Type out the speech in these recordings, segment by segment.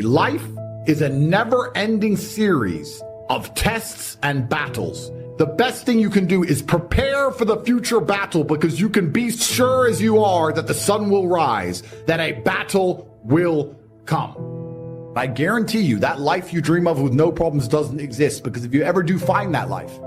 Life is a never-ending series of tests and battles. The best thing you can do is prepare for the future battle, because you can be sure as you are that the sun will rise, that a battle will come. I guarantee you that life you dream of with no problems doesn't exist, because if you ever do find that life,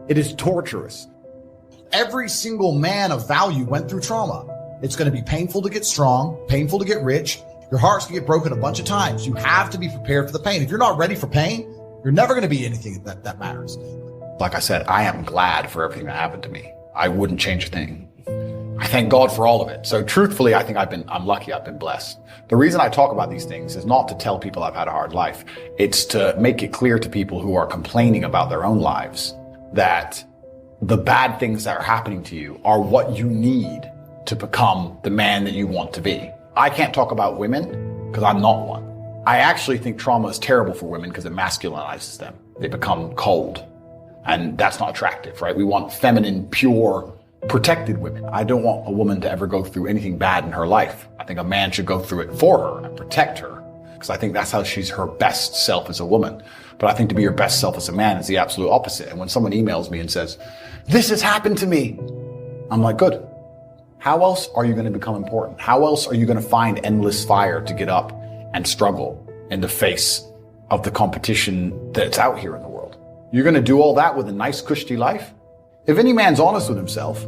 it is torturous. Every single man of value went through trauma. It's going to be painful to get strong, painful to get rich. Your heart's going to get broken a bunch of times. You have to be prepared for the pain. If you're not ready for pain, you're never going to be anything that matters. Like I said, I am glad for everything that happened to me. I wouldn't change a thing. I thank God for all of it. So truthfully, I think I'm lucky, I've been blessed. The reason I talk about these things is not to tell people I've had a hard life. It's to make it clear to people who are complaining about their own lives that the bad things that are happening to you are what you need to become the man that you want to be. I can't talk about women because I'm not one. I actually think trauma is terrible for women because it masculinizes them. They become cold. And that's not attractive, right? We want feminine, pure, protected women. I don't want a woman to ever go through anything bad in her life. I think a man should go through it for her and protect her, because I think that's how she's her best self as a woman. But I think to be your best self as a man is the absolute opposite. And when someone emails me and says, "This has happened to me," I'm like, good. How else are you going to become important? How else are you going to find endless fire to get up and struggle in the face of the competition that's out here in the world? You're going to do all that with a nice, cushy life? If any man's honest with himself,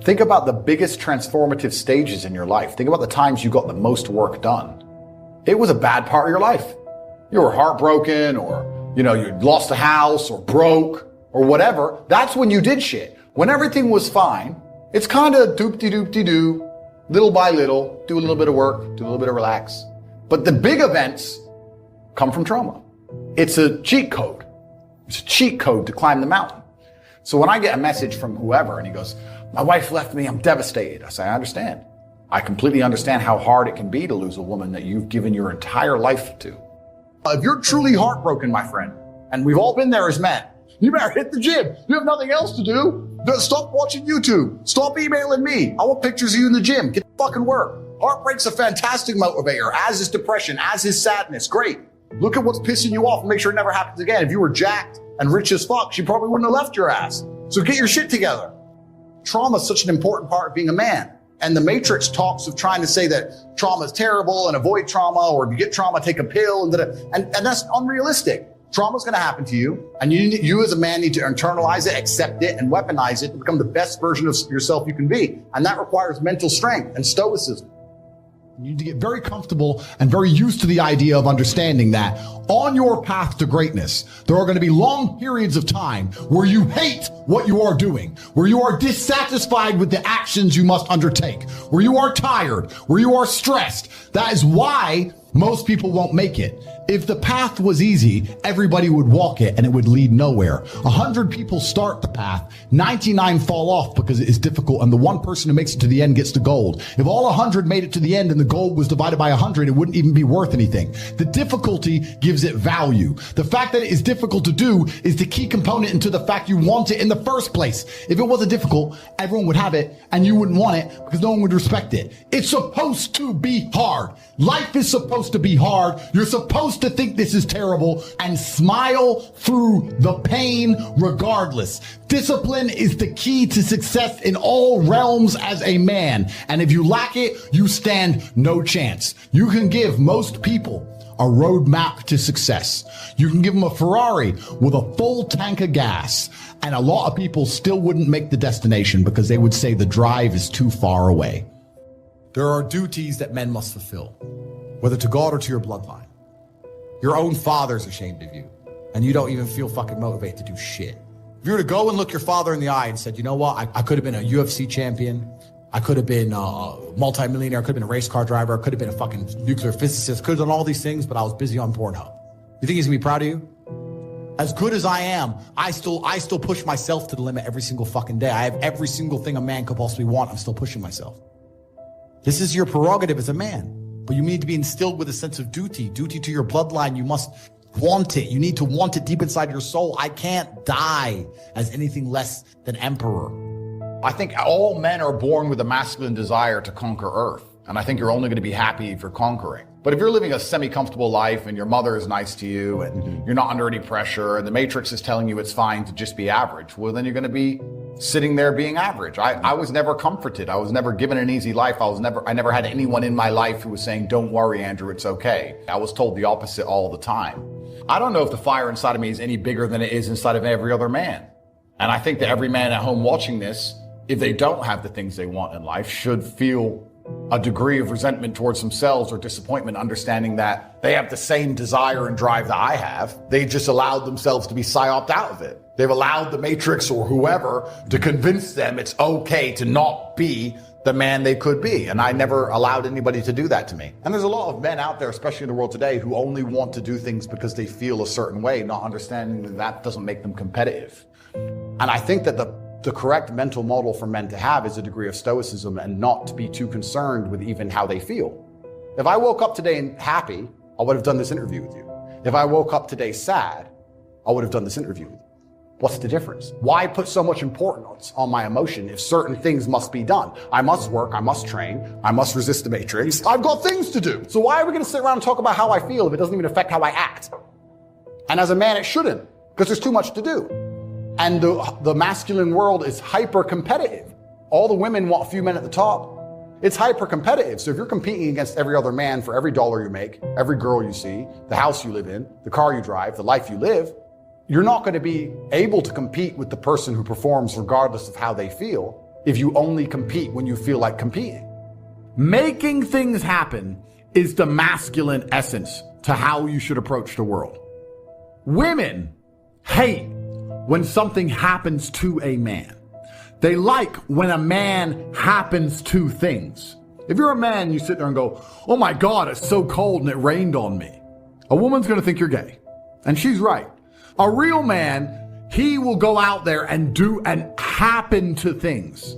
think about the biggest transformative stages in your life. Think about the times you got the most work done. It was a bad part of your life. You were heartbroken, or, you lost a house, or broke, or whatever. That's when you did shit. When everything was fine, it's kind of doop-de-doop-de-doo, little by little, do a little bit of work, do a little bit of relax. But the big events come from trauma. It's a cheat code. It's a cheat code to climb the mountain. So when I get a message from whoever and he goes, "My wife left me, I'm devastated," I say, I understand. I completely understand how hard it can be to lose a woman that you've given your entire life to. If you're truly heartbroken, my friend, and we've all been there as men, you better hit the gym. You have nothing else to do. Stop watching YouTube. Stop emailing me. I want pictures of you in the gym. Get to fucking work. Heartbreak's a fantastic motivator, as is depression, as is sadness. Great. Look at what's pissing you off and make sure it never happens again. If you were jacked and rich as fuck, she probably wouldn't have left your ass. So get your shit together. Trauma is such an important part of being a man. And the Matrix talks of trying to say that trauma is terrible and avoid trauma, or if you get trauma, take a pill, and that's unrealistic. Trauma is going to happen to you, and you as a man need to internalize it, accept it, and weaponize it to become the best version of yourself you can be. And that requires mental strength and stoicism. You need to get very comfortable and very used to the idea of understanding that on your path to greatness, there are going to be long periods of time where you hate what you are doing, where you are dissatisfied with the actions you must undertake, where you are tired, where you are stressed. That is why most people won't make it. If the path was easy, everybody would walk it and it would lead nowhere. 100 people start the path, 99 fall off because it is difficult, and the one person who makes it to the end gets the gold. If all 100 made it to the end and the gold was divided by 100, it wouldn't even be worth anything. The difficulty gives it value. The fact that it is difficult to do is the key component into the fact you want it in the first place. If it wasn't difficult, everyone would have it and you wouldn't want it because no one would respect it. It's supposed to be hard. Life is supposed to be hard. You're supposed to think this is terrible and smile through the pain regardless. Discipline is the key to success in all realms as a man. And if you lack it, you stand no chance. You can give most people a roadmap to success. You can give them a Ferrari with a full tank of gas, and a lot of people still wouldn't make the destination because they would say the drive is too far away. There are duties that men must fulfill, whether to God or to your bloodline. Your own father's ashamed of you, and you don't even feel fucking motivated to do shit. If you were to go and look your father in the eye and said, "You know what, I could have been a UFC champion, I could have been a multimillionaire, I could have been a race car driver, I could have been a fucking nuclear physicist, could have done all these things, but I was busy on Pornhub." You think he's gonna be proud of you? As good as I am, I still push myself to the limit every single fucking day. I have every single thing a man could possibly want. I'm still pushing myself. This is your prerogative as a man, but you need to be instilled with a sense of duty to your bloodline. You must want it. You need to want it deep inside your soul. I can't die as anything less than emperor. I think all men are born with a masculine desire to conquer Earth. And I think you're only going to be happy if you're conquering. But if you're living a semi-comfortable life and your mother is nice to you and you're not under any pressure and the matrix is telling you it's fine to just be average, well, then you're going to be sitting there being average. I was never comforted. I was never given an easy life. I never had anyone in my life who was saying, don't worry, Andrew, it's okay. I was told the opposite all the time. I don't know if the fire inside of me is any bigger than it is inside of every other man. And I think that every man at home watching this, if they don't have the things they want in life, should feel a degree of resentment towards themselves or disappointment, understanding that they have the same desire and drive that I have. They just allowed themselves to be psyoped out of it. They've allowed the matrix or whoever to convince them it's okay to not be the man they could be. And I never allowed anybody to do that to me. And there's a lot of men out there, especially in the world today, who only want to do things because they feel a certain way, not understanding that that doesn't make them competitive. And I think that the correct mental model for men to have is a degree of stoicism and not to be too concerned with even how they feel. If I woke up today happy, I would have done this interview with you. If I woke up today sad, I would have done this interview with you. What's the difference? Why put so much importance on my emotion if certain things must be done? I must work, I must train, I must resist the matrix. I've got things to do. So why are we going to sit around and talk about how I feel if it doesn't even affect how I act? And as a man, it shouldn't, because there's too much to do. And the masculine world is hyper competitive. All the women want a few men at the top. It's hyper competitive. So if you're competing against every other man for every dollar you make, every girl you see, the house you live in, the car you drive, the life you live, you're not going to be able to compete with the person who performs regardless of how they feel if you only compete when you feel like competing. Making things happen is the masculine essence to how you should approach the world. Women hate when something happens to a man. They like when a man happens to things. If you're a man, you sit there and go, oh my God, it's so cold and it rained on me. A woman's going to think you're gay. And she's right. A real man, he will go out there and do and happen to things.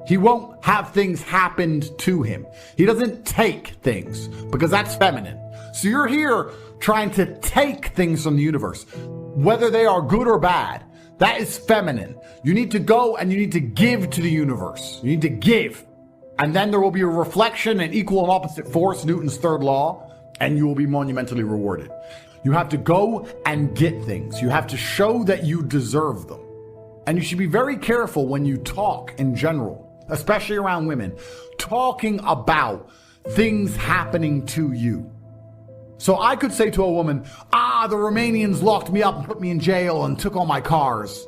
He won't have things happened to him. He doesn't take things because that's feminine. So you're here trying to take things from the universe, whether they are good or bad. That is feminine. You need to go and you need to give to the universe. You need to give. And then there will be a reflection and equal and opposite force, Newton's third law, and you will be monumentally rewarded. You have to go and get things. You have to show that you deserve them. And you should be very careful when you talk in general, especially around women, talking about things happening to you. So I could say to a woman, the Romanians locked me up and put me in jail and took all my cars.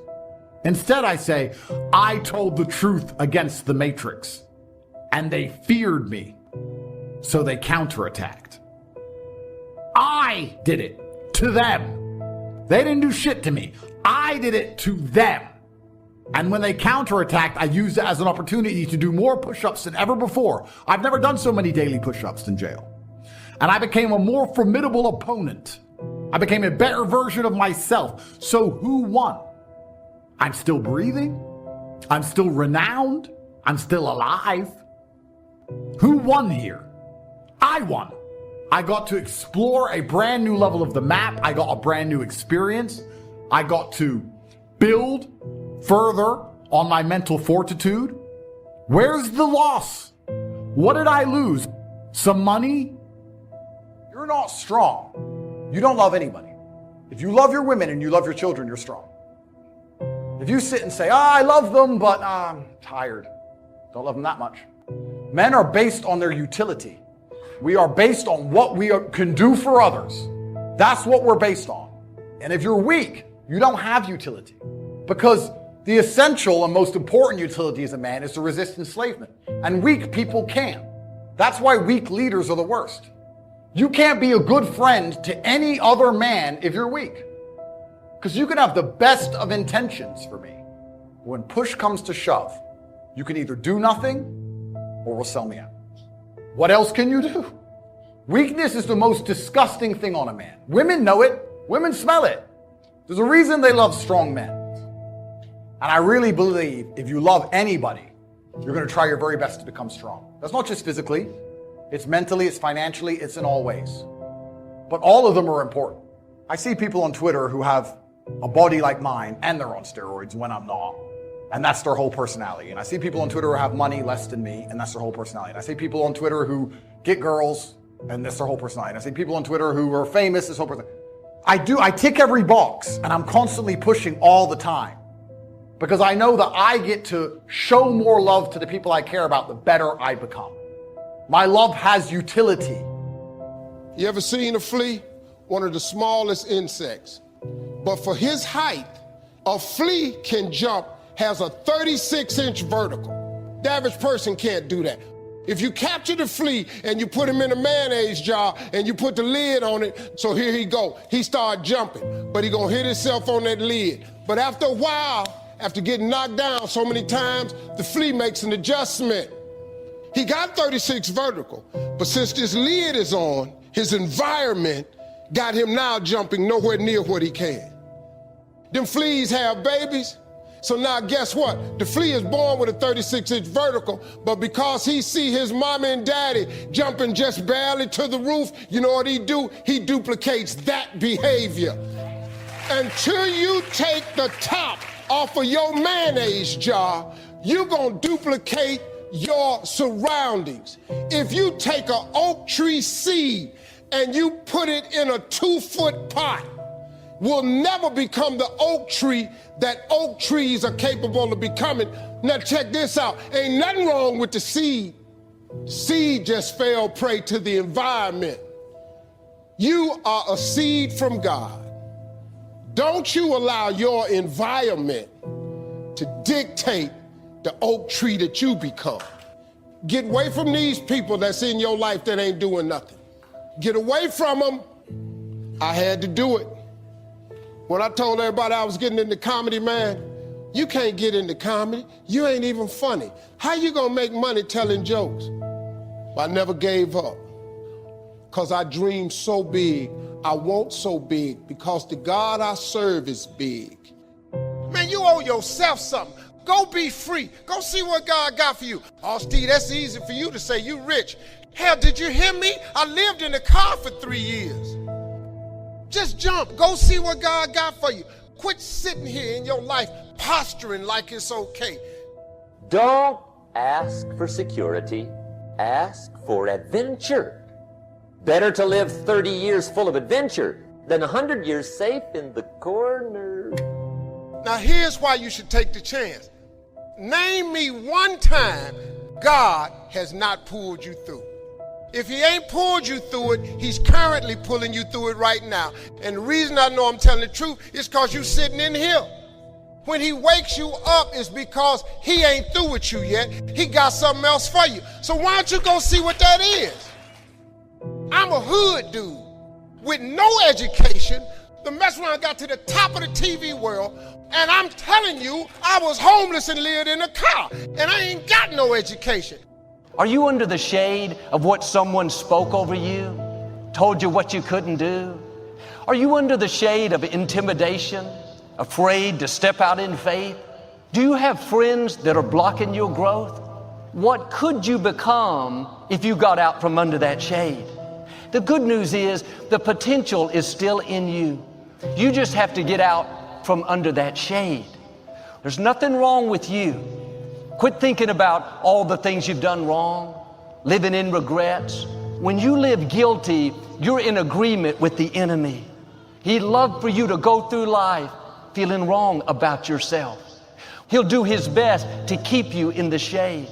Instead, I say, I told the truth against the matrix and they feared me. So they counterattacked. I did it to them. They didn't do shit to me. I did it to them. And when they counterattacked, I used it as an opportunity to do more push-ups than ever before. I've never done so many daily push-ups in jail. And I became a more formidable opponent. I became a better version of myself. So who won? I'm still breathing. I'm still renowned. I'm still alive. Who won here? I won. I got to explore a brand new level of the map. I got a brand new experience. I got to build further on my mental fortitude. Where's the loss? What did I lose? Some money? You're not strong. You don't love anybody. If you love your women and you love your children, you're strong. If you sit and say, I love them, but I'm tired. Don't love them that much. Men are based on their utility. We are based on what we can do for others. That's what we're based on. And if you're weak, you don't have utility. Because the essential and most important utility as a man is to resist enslavement. And weak people can't. That's why weak leaders are the worst. You can't be a good friend to any other man if you're weak. Because you can have the best of intentions for me. When push comes to shove, you can either do nothing or will sell me out. What else can you do? Weakness is the most disgusting thing on a man. Women know it. Women smell it. There's a reason they love strong men. And I really believe if you love anybody, you're going to try your very best to become strong. That's not just physically. It's mentally, it's financially, it's in all ways. But all of them are important. I see people on Twitter who have a body like mine and they're on steroids when I'm not. And that's their whole personality. And I see people on Twitter who have money less than me, and that's their whole personality. And I see people on Twitter who get girls and that's their whole personality. And I see people on Twitter who are famous, this whole person. I tick every box, and I'm constantly pushing all the time because I know that I get to show more love to the people I care about, the better I become. My love has utility. You ever seen a flea? One of the smallest insects. But for his height, a flea can jump, has a 36-inch vertical. The average person can't do that. If you capture the flea and you put him in a mayonnaise jar and you put the lid on it, so here he go. He start jumping, but he gonna hit himself on that lid. But after a while, after getting knocked down so many times, the flea makes an adjustment. He got 36 vertical, but since this lid is on, his environment got him now jumping nowhere near what he can. Them fleas have babies. So now guess what? The flea is born with a 36-inch vertical, but because he see his mama and daddy jumping just barely to the roof, you know what he do? He duplicates that behavior. Until you take the top off of your mayonnaise jar, you're gonna duplicate your surroundings. If you take an oak tree seed and you put it in a 2-foot pot, will never become the oak tree that oak trees are capable of becoming. Now check this out. Ain't nothing wrong with the seed. Seed just fell prey to the environment. You are a seed from God. Don't you allow your environment to dictate the oak tree that you become. Get away from these people that's in your life that ain't doing nothing. Get away from them. I had to do it. When I told everybody I was getting into comedy, man, you can't get into comedy. You ain't even funny. How you gonna make money telling jokes? I never gave up because I dreamed so big. I want so big because the God I serve is big. Man, you owe yourself something. Go be free. Go see what God got for you. Oh, Steve, that's easy for you to say. You rich. Hell, did you hear me? I lived in a car for 3 years. Just jump. Go see what God got for you. Quit sitting here in your life posturing like it's okay. Don't ask for security. Ask for adventure. Better to live 30 years full of adventure than 100 years safe in the corner. Now here's why you should take the chance. Name me one time God has not pulled you through. If he ain't pulled you through it, he's currently pulling you through it right now. And the reason I know I'm telling the truth is because you're sitting in here. When he wakes you up, it's because he ain't through with you yet. He got something else for you. So why don't you go see what that is? I'm a hood dude with no education. The mess when I got to the top of the TV world, and I'm telling you, I was homeless and lived in a car, and I ain't got no education. Are you under the shade of what someone spoke over you, told you what you couldn't do? Are you under the shade of intimidation, afraid to step out in faith? Do you have friends that are blocking your growth? What could you become if you got out from under that shade? The good news is the potential is still in you. You just have to get out from under that shade. There's nothing wrong with you. Quit thinking about all the things you've done wrong, living in regrets. When you live guilty, you're in agreement with the enemy. He'd love for you to go through life feeling wrong about yourself. He'll do his best to keep you in the shade.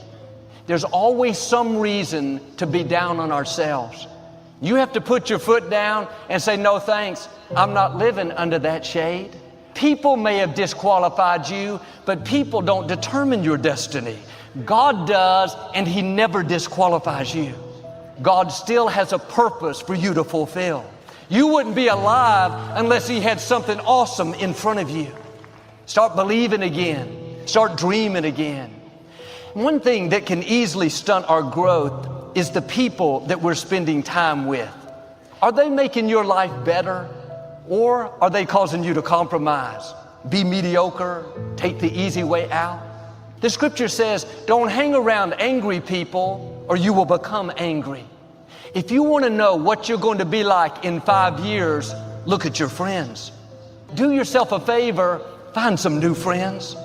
There's always some reason to be down on ourselves. You have to put your foot down and say, no thanks, I'm not living under that shade. People may have disqualified you, but people don't determine your destiny. God does, and he never disqualifies you. God still has a purpose for you to fulfill. You wouldn't be alive unless he had something awesome in front of you. Start believing again. Start dreaming again. One thing that can easily stunt our growth is the people that we're spending time with. Are they making your life better, or are they causing you to compromise, be mediocre, take the easy way out? The scripture says, don't hang around angry people or you will become angry. If you want to know what you're going to be like in 5 years, look at your friends. Do yourself a favor, find some new friends.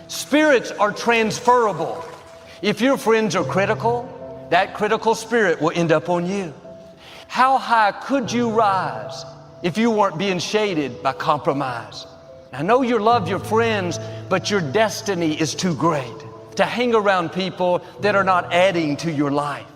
Spirits are transferable. If your friends are critical, that critical spirit will end up on you. How high could you rise if you weren't being shaded by compromise? I know you love your friends, but your destiny is too great to hang around people that are not adding to your life.